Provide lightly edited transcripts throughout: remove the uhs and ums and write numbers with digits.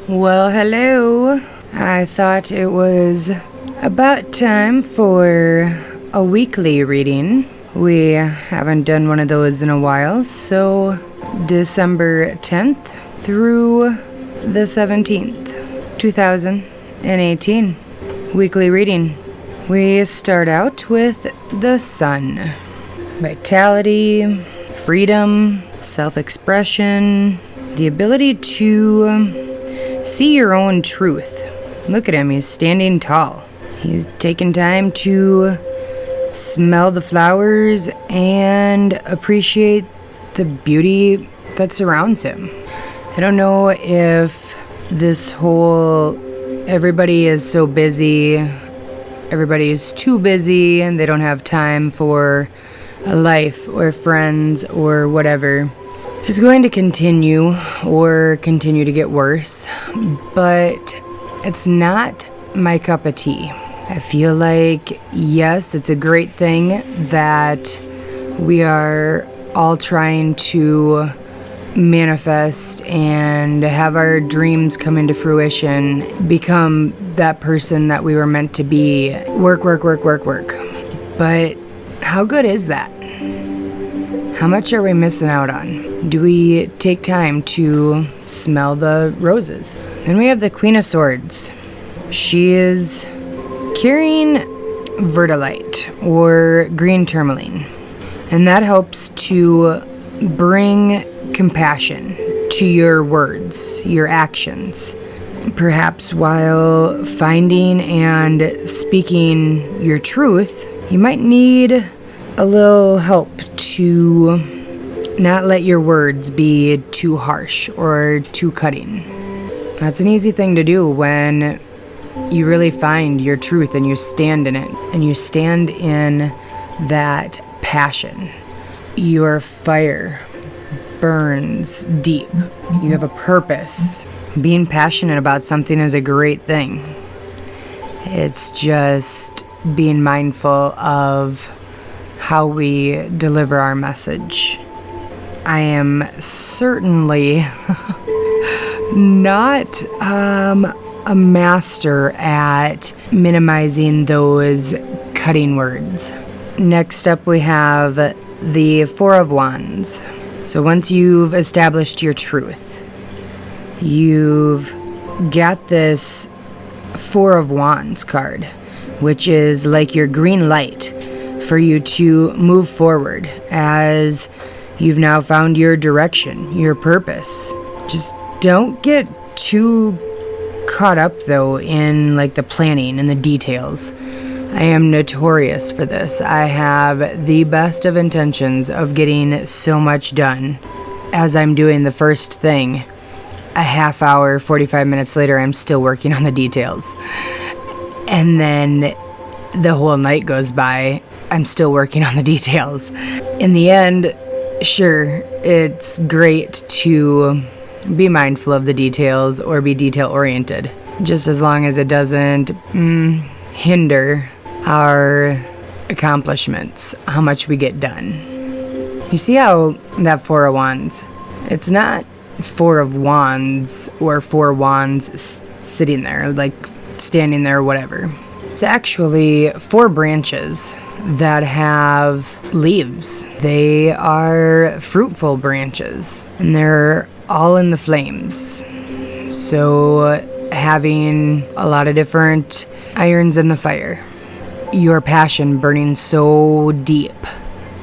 Well, hello. I thought it was about time for a weekly reading. We haven't done one of those in a while, so December 10th through the 17th, 2018. Weekly reading. We start out with the sun. Vitality, freedom, self-expression, the ability to see your own truth. Look at him, he's standing tall. He's taking time to smell the flowers and appreciate the beauty that surrounds him. I don't know if this whole everybody is so busy, everybody is too busy, and they don't have time for a life or friends or whatever is going to continue or continue to get worse, but it's not my cup of tea. I feel like, yes, it's a great thing that we are all trying to manifest and have our dreams come into fruition, become that person that we were meant to be. Work. But how good is that? How much are we missing out on? Do we take time to smell the roses? Then we have the Queen of Swords. She is carrying verdalite or green tourmaline, and that helps to bring compassion to your words, your actions. Perhaps while finding and speaking your truth, you might need a little help to not let your words be too harsh or too cutting. That's an easy thing to do when you really find your truth and you stand in it, and you stand in that passion. Your fire burns deep. You have a purpose. Being passionate about something is a great thing. It's just being mindful of how we deliver our message. I am certainly not a master at minimizing those cutting words. Next up we have the Four of Wands. So once you've established your truth, you've got this Four of Wands card, which is like your green light for you to move forward as you've now found your direction, your purpose. Just don't get too caught up though in like the planning and the details. I am notorious for this. I have the best of intentions of getting so much done. As I'm doing the first thing, a half hour, 45 minutes later, I'm still working on the details. And then the whole night goes by, I'm still working on the details. In the end, sure, it's great to be mindful of the details or be detail-oriented, just as long as it doesn't hinder our accomplishments, how much we get done. You see how that Four of Wands, it's not Four of Wands or four wands sitting there, like standing there or whatever. It's actually four branches that have leaves. They are fruitful branches, and they're all in the flames. So having a lot of different irons in the fire. Your passion burning so deep,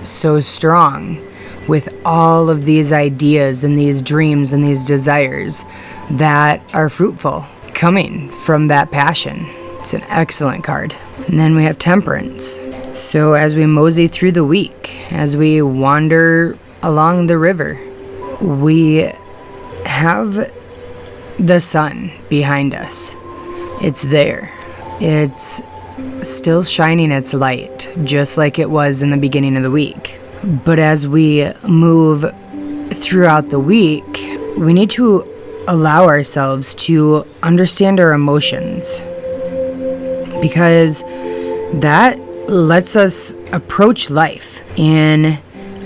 so strong, with all of these ideas and these dreams and these desires that are fruitful, coming from that passion. It's an excellent card. And then we have Temperance. So as we mosey through the week, as we wander along the river, we have the sun behind us. It's there. It's still shining its light, just like it was in the beginning of the week. But as we move throughout the week, we need to allow ourselves to understand our emotions, because that lets us approach life in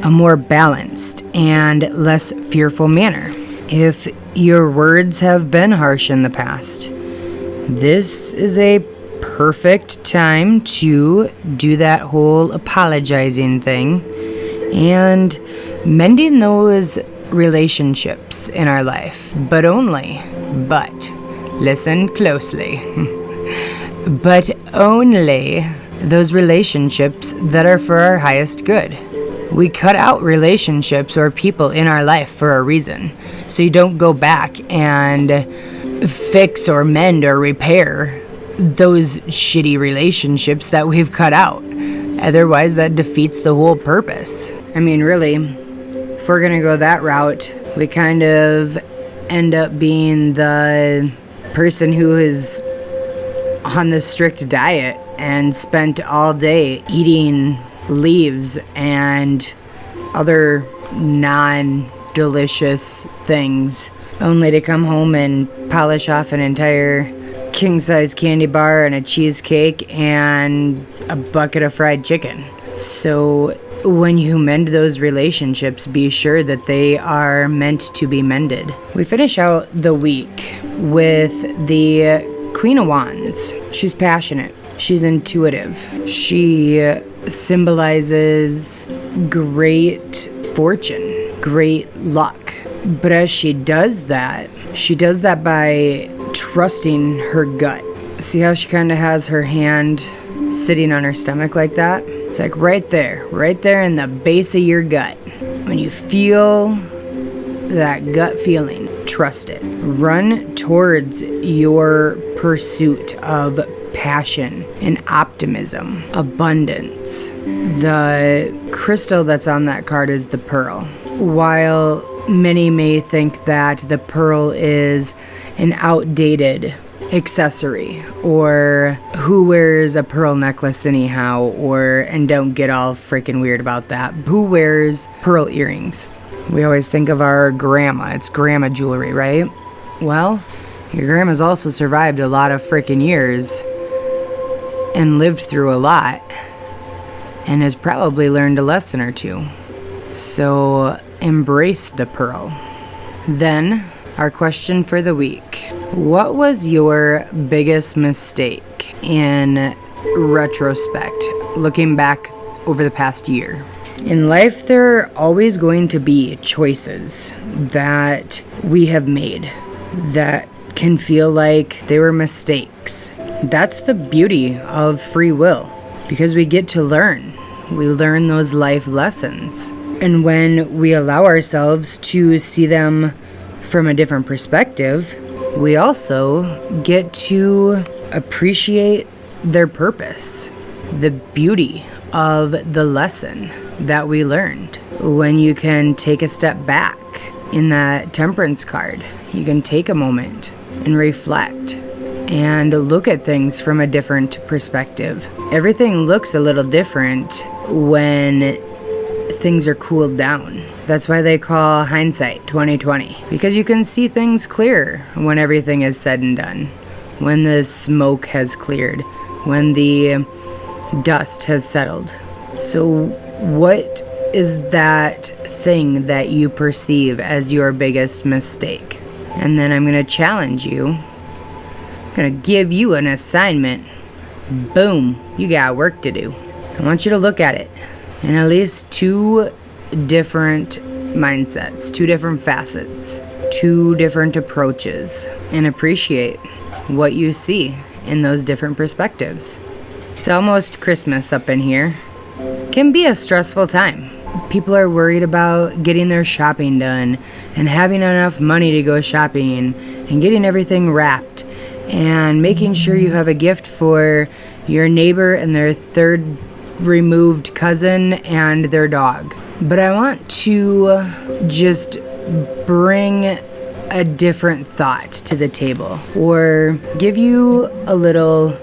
a more balanced and less fearful manner. If your words have been harsh in the past. This is a perfect time to do that whole apologizing thing and mending those relationships in our life. But listen closely, but only those relationships that are for our highest good. We cut out relationships or people in our life for a reason, so you don't go back and fix or mend or repair those shitty relationships that we've cut out. Otherwise, that defeats the whole purpose. I mean, really, if we're gonna go that route, we kind of end up being the person who is on the strict diet and spent all day eating leaves and other non-delicious things, only to come home and polish off an entire king-size candy bar and a cheesecake and a bucket of fried chicken. So when you mend those relationships, be sure that they are meant to be mended. We finish out the week with the Queen of Wands. She's passionate. She's intuitive. She symbolizes great fortune, great luck. But as she does that by trusting her gut. See how she kind of has her hand sitting on her stomach like that? It's like right there in the base of your gut. When you feel that gut feeling, trust it. Run towards your pursuit of passion and optimism, abundance. The crystal that's on that card is the pearl. While many may think that the pearl is an outdated accessory, or who wears a pearl necklace anyhow, and don't get all freaking weird about that. Who wears pearl earrings? We always think of our grandma. It's grandma jewelry, right? Well, your grandma's also survived a lot of freaking years and lived through a lot and has probably learned a lesson or two. So embrace the pearl. Then, our question for the week. What was your biggest mistake in retrospect, looking back over the past year? In life, there are always going to be choices that we have made that can feel like they were mistakes. That's the beauty of free will, because we get to learn. We learn those life lessons. And when we allow ourselves to see them from a different perspective, we also get to appreciate their purpose, the beauty of the lesson that we learned. When you can take a step back in that temperance card, you can take a moment and reflect and look at things from a different perspective. Everything looks a little different when things are cooled down. That's why they call hindsight 2020, because you can see things clearer when everything is said and done, when the smoke has cleared, when the dust has settled. So what is that thing that you perceive as your biggest mistake? And then I'm going to challenge you. I'm going to give you an assignment. Boom, you got work to do. I want you to look at it in at least two different mindsets, two different facets, two different approaches, and appreciate what you see in those different perspectives. It's almost Christmas up in here. Can be a stressful time. People are worried about getting their shopping done and having enough money to go shopping and getting everything wrapped and making sure you have a gift for your neighbor and their third removed cousin and their dog. But I want to just bring a different thought to the table, or give you a little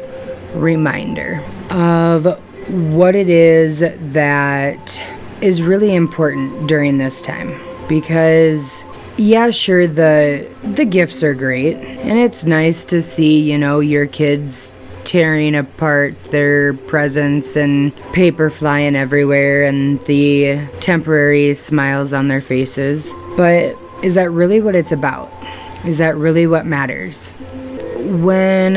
reminder of what it is that is really important during this time. Because yeah, sure, the gifts are great, and it's nice to see, your kids tearing apart their presents and paper flying everywhere and the temporary smiles on their faces. But is that really what it's about? Is that really what matters? When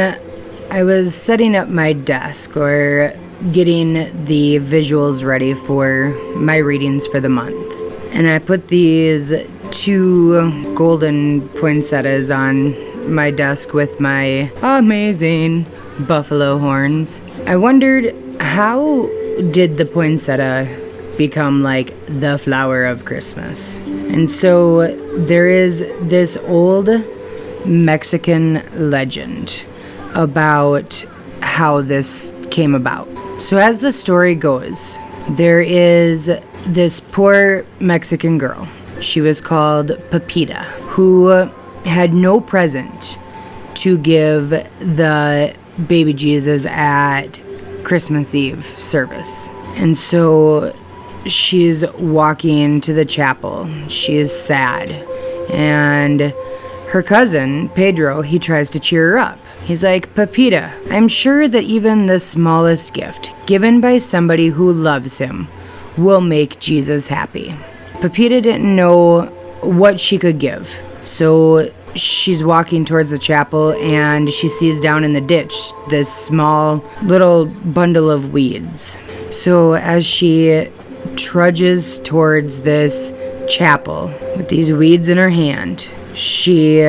I was setting up my desk or getting the visuals ready for my readings for the month, and I put these 2 golden poinsettias on my desk with my amazing buffalo horns, I wondered, how did the poinsettia become like the flower of Christmas? And so there is this old Mexican legend about how this came about. So as the story goes, there is this poor Mexican girl. She was called Pepita, who had no present to give the baby Jesus at Christmas Eve service. And so she's walking to the chapel. She is sad. And her cousin, Pedro, he tries to cheer her up. He's like, Pepita, I'm sure that even the smallest gift given by somebody who loves him will make Jesus happy. Pepita didn't know what she could give. So she's walking towards the chapel and she sees down in the ditch this small little bundle of weeds. So as she trudges towards this chapel with these weeds in her hand, she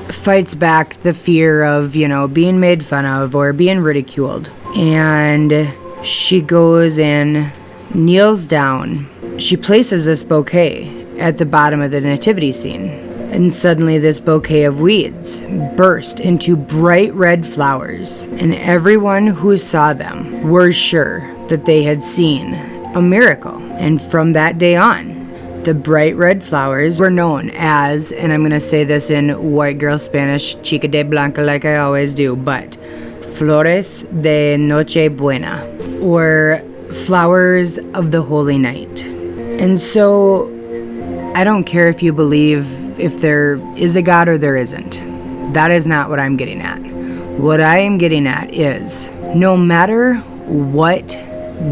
fights back the fear of, being made fun of or being ridiculed. And she goes and kneels down. She places this bouquet at the bottom of the nativity scene. And suddenly this bouquet of weeds burst into bright red flowers. And everyone who saw them were sure that they had seen a miracle. And from that day on, the bright red flowers were known as, and I'm going to say this in white girl Spanish, chica de blanca like I always do, but flores de Nochebuena, or flowers of the holy night. And so I don't care if you believe if there is a God or there isn't. That is not what I'm getting at. What I am getting at is, no matter what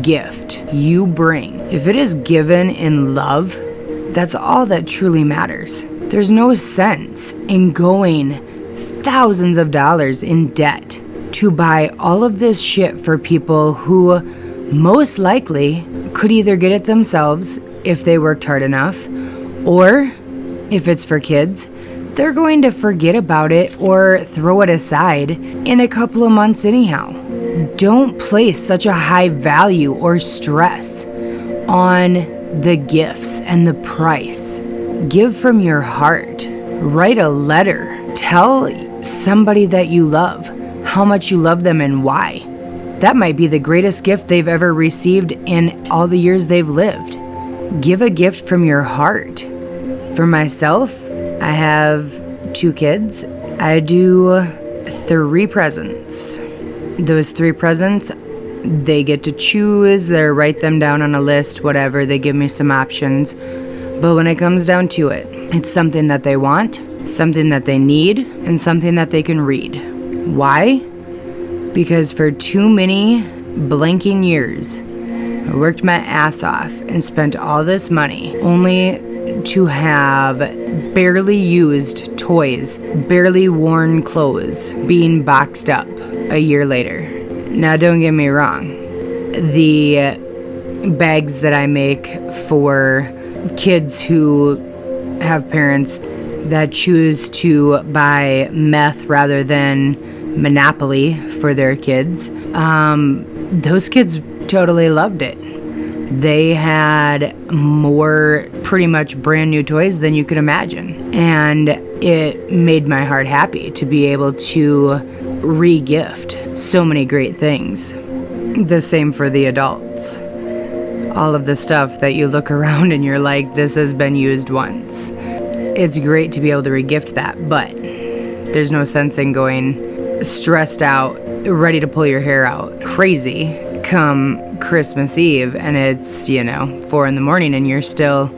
gift you bring, if it is given in love, that's all that truly matters. There's no sense in going thousands of dollars in debt to buy all of this shit for people who most likely could either get it themselves if they worked hard enough, or if it's for kids, they're going to forget about it or throw it aside in a couple of months anyhow. Don't place such a high value or stress on the gifts and the price. Give from your heart. Write a letter. Tell somebody that you love how much you love them and why. That might be the greatest gift they've ever received in all the years they've lived. Give a gift from your heart. For myself, I have 2 kids. I do 3 presents. Those 3 presents, they get to choose, they write them down on a list, whatever. They give me some options. But when it comes down to it, it's something that they want, something that they need, and something that they can read. Why? Because for too many blanking years, I worked my ass off and spent all this money only to have barely used toys, barely worn clothes being boxed up a year later. Now, don't get me wrong. The bags that I make for kids who have parents that choose to buy meth rather than Monopoly for their kids, those kids totally loved it. They had more pretty much brand new toys than you could imagine. And it made my heart happy to be able to re-gift so many great things. The same for the adults. All of the stuff that you look around and you're like, this has been used once. It's great to be able to re-gift that, but there's no sense in going stressed out, ready to pull your hair out, crazy, come Christmas Eve, and it's, 4 in the morning and you're still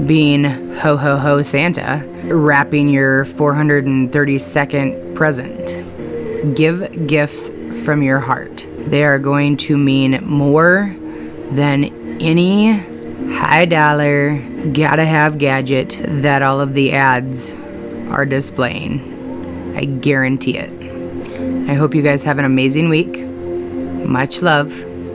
being ho ho ho Santa, wrapping your 432nd present. Give gifts from your heart. They are going to mean more than any high dollar, gotta have gadget that all of the ads are displaying. I guarantee it. I hope you guys have an amazing week. Much love.